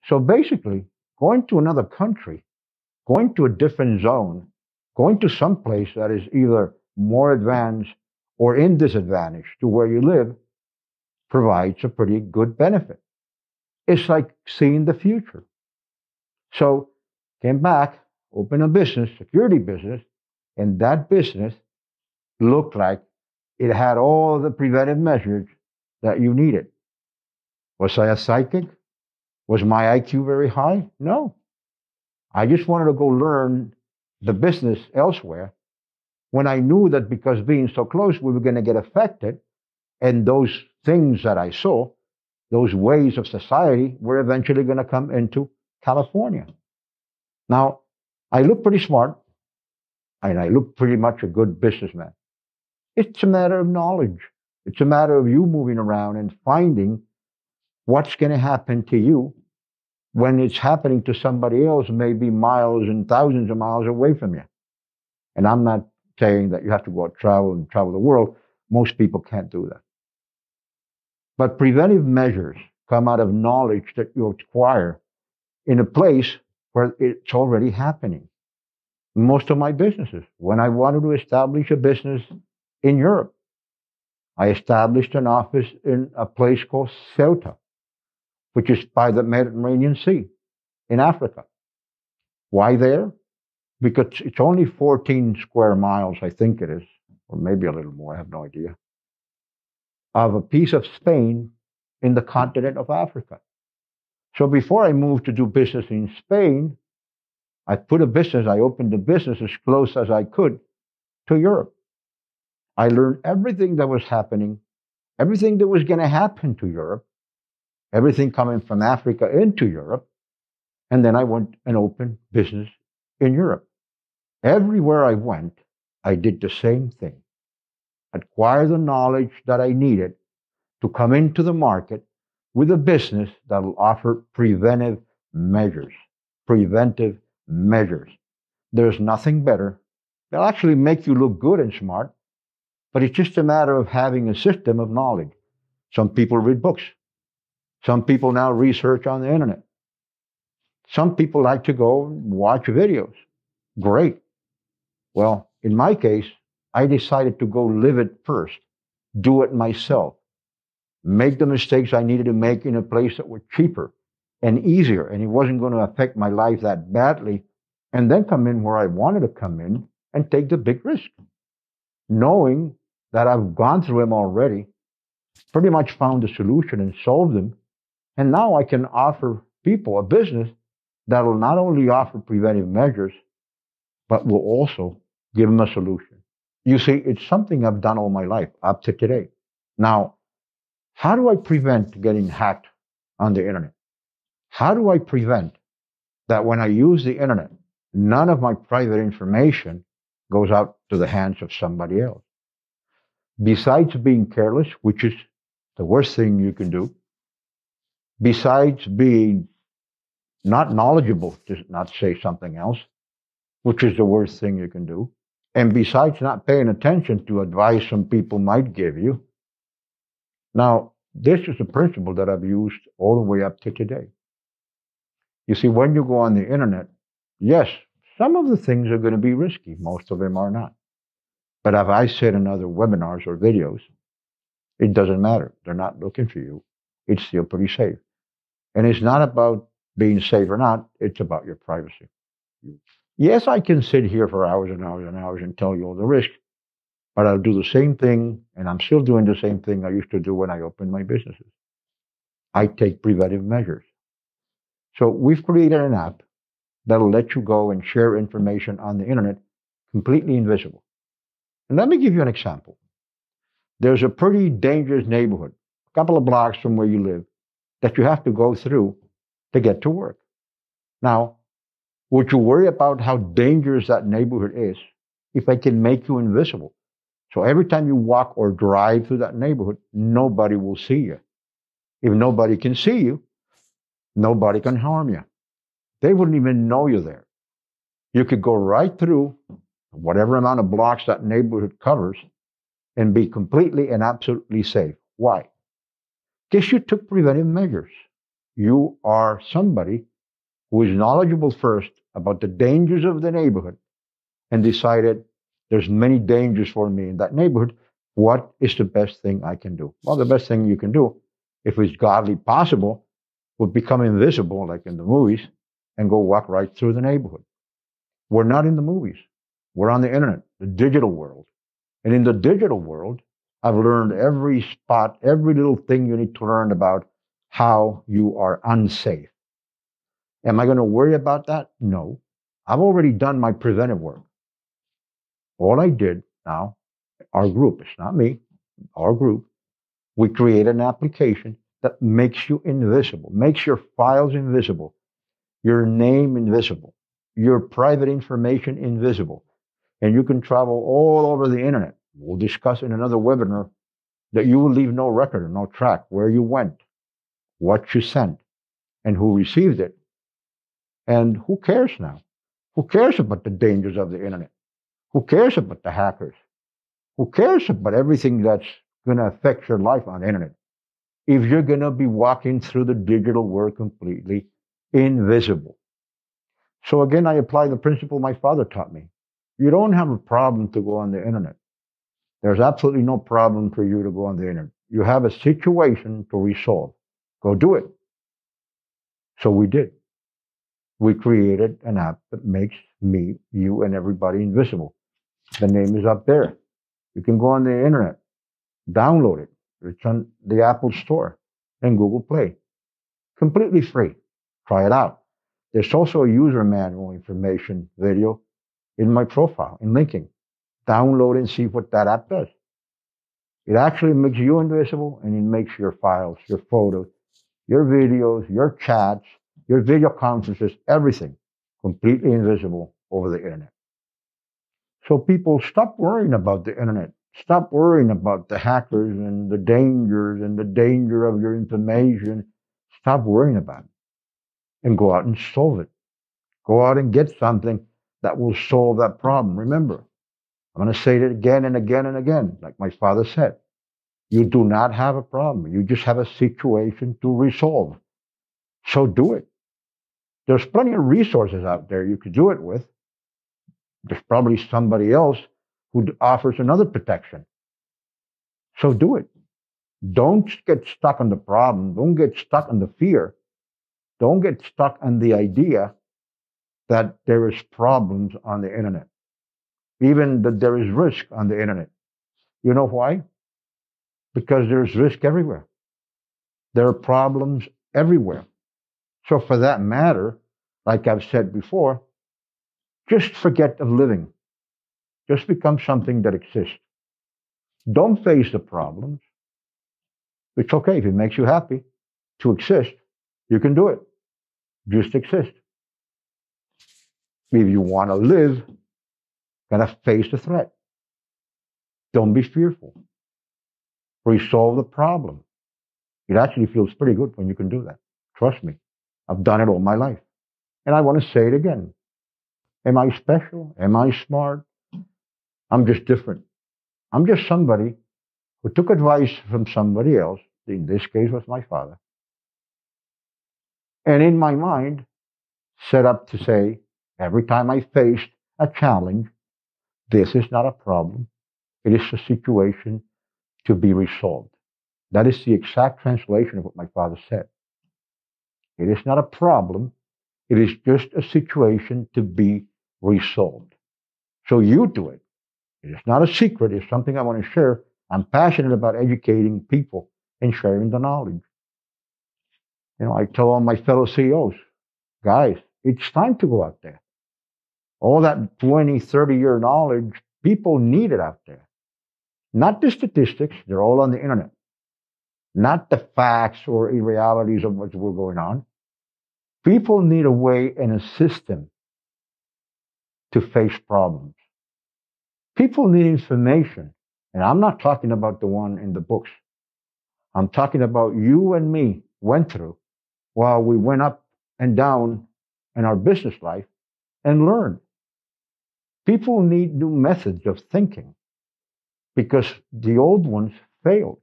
So basically, going to another country, going to a different zone, going to some place that is either more advanced or in disadvantage to where you live provides a pretty good benefit. It's like seeing the future. So came back, opened a business, security business, and that business looked like it had all the preventive measures that you needed. Was I a psychic? Was my IQ very high? No. I just wanted to go learn the business elsewhere when I knew that because being so close, we were going to get affected. And those things that I saw, those ways of society, were eventually going to come into California. Now, I look pretty smart, and I look pretty much a good businessman. It's a matter of knowledge. It's a matter of you moving around and finding what's going to happen to you when it's happening to somebody else, maybe miles and thousands of miles away from you. And I'm not saying that you have to go out and travel the world. Most people can't do that. But preventive measures come out of knowledge that you acquire in a place where it's already happening. Most of my businesses, when I wanted to establish a business in Europe, I established an office in a place called Ceuta, which is by the Mediterranean Sea in Africa. Why there? Because it's only 14 square miles, I think it is, or maybe a little more, I have no idea, of a piece of Spain in the continent of Africa. So before I moved to do business in Spain, I opened the business as close as I could to Europe. I learned everything that was happening, everything that was going to happen to Europe, everything coming from Africa into Europe, and then I went and opened business in Europe. Everywhere I went, I did the same thing. Acquire the knowledge that I needed to come into the market with a business that will offer preventive measures. Preventive measures. There's nothing better. They'll actually make you look good and smart, but it's just a matter of having a system of knowledge. Some people read books. Some people now research on the internet. Some people like to go and watch videos. Great. Well, in my case, I decided to go live it first, do it myself, make the mistakes I needed to make in a place that were cheaper and easier, and it wasn't going to affect my life that badly, and then come in where I wanted to come in and take the big risk, knowing that I've gone through them already, pretty much found a solution and solved them, and now I can offer people a business that will not only offer preventive measures, but will also give them a solution. You see, it's something I've done all my life, up to today. Now, how do I prevent getting hacked on the internet? How do I prevent that when I use the internet, none of my private information goes out to the hands of somebody else? Besides being careless, which is the worst thing you can do, besides being not knowledgeable, to not say something else, which is the worst thing you can do, and besides not paying attention to advice some people might give you. Now, this is a principle that I've used all the way up to today. You see, when you go on the internet, yes, some of the things are going to be risky. Most of them are not. But as I said in other webinars or videos, it doesn't matter. They're not looking for you. It's still pretty safe. And it's not about being safe or not. It's about your privacy. Yes, I can sit here for hours and hours and hours and tell you all the risks, but I'll do the same thing, and I'm still doing the same thing I used to do when I opened my businesses. I take preventive measures. So we've created an app that'll let you go and share information on the internet completely invisible. And let me give you an example. There's a pretty dangerous neighborhood, a couple of blocks from where you live, that you have to go through to get to work. Now, would you worry about how dangerous that neighborhood is if I can make you invisible? So every time you walk or drive through that neighborhood, nobody will see you. If nobody can see you, nobody can harm you. They wouldn't even know you're there. You could go right through whatever amount of blocks that neighborhood covers and be completely and absolutely safe. Why? Because you took preventive measures. You are somebody who is knowledgeable first about the dangers of the neighborhood and decided there's many dangers for me in that neighborhood. What is the best thing I can do? Well, the best thing you can do, if it's godly possible, would become invisible like in the movies and go walk right through the neighborhood. We're not in the movies. We're on the internet, the digital world. And in the digital world, I've learned every spot, every little thing you need to learn about how you are unsafe. Am I going to worry about that? No. I've already done my preventive work. All I did now, our group, it's not me, our group, we create an application that makes you invisible, makes your files invisible, your name invisible, your private information invisible. And you can travel all over the internet. We'll discuss in another webinar that you will leave no record, no track, where you went, what you sent, and who received it. And who cares now? Who cares about the dangers of the internet? Who cares about the hackers? Who cares about everything that's going to affect your life on the internet? If you're going to be walking through the digital world completely invisible. So again, I apply the principle my father taught me. You don't have a problem to go on the internet. There's absolutely no problem for you to go on the internet. You have a situation to resolve. Go do it. So we did. We created an app that makes me, you, and everybody invisible. The name is up there. You can go on the internet, download it. It's on the Apple Store and Google Play. Completely free. Try it out. There's also a user manual information video in my profile, in linking. Download and see what that app does. It actually makes you invisible, and it makes your files, your photos, your videos, your chats, your video conferences, everything completely invisible over the internet. So people, stop worrying about the internet. Stop worrying about the hackers and the dangers and the danger of your information. Stop worrying about it and go out and solve it. Go out and get something that will solve that problem. Remember, I'm going to say it again and again and again, like my father said. You do not have a problem. You just have a situation to resolve. So do it. There's plenty of resources out there you could do it with. There's probably somebody else who offers another protection. So do it. Don't get stuck on the problem. Don't get stuck on the fear. Don't get stuck on the idea that there is problems on the internet. Even that there is risk on the internet. You know why? Because there's risk everywhere. There are problems everywhere. So for that matter, like I've said before, just forget of living. Just become something that exists. Don't face the problems. It's okay if it makes you happy to exist. You can do it. Just exist. If you want to live, gotta face the threat. Don't be fearful. Resolve the problem. It actually feels pretty good when you can do that. Trust me. I've done it all my life. And I want to say it again. Am I special? Am I smart? I'm just different. I'm just somebody who took advice from somebody else, in this case was my father, and in my mind set up to say, every time I faced a challenge, this is not a problem. It is a situation to be resolved. That is the exact translation of what my father said. It is not a problem. It is just a situation to be resolved. So you do it. It is not a secret. It's something I want to share. I'm passionate about educating people and sharing the knowledge. You know, I tell all my fellow CEOs, guys, it's time to go out there. All that 20, 30-year knowledge, people need it out there. Not the statistics, they're all on the internet. Not the facts or irrealities of what's going on. People need a way and a system to face problems. People need information. And I'm not talking about the one in the books. I'm talking about you and me went through while we went up and down in our business life and learned. People need new methods of thinking because the old ones failed.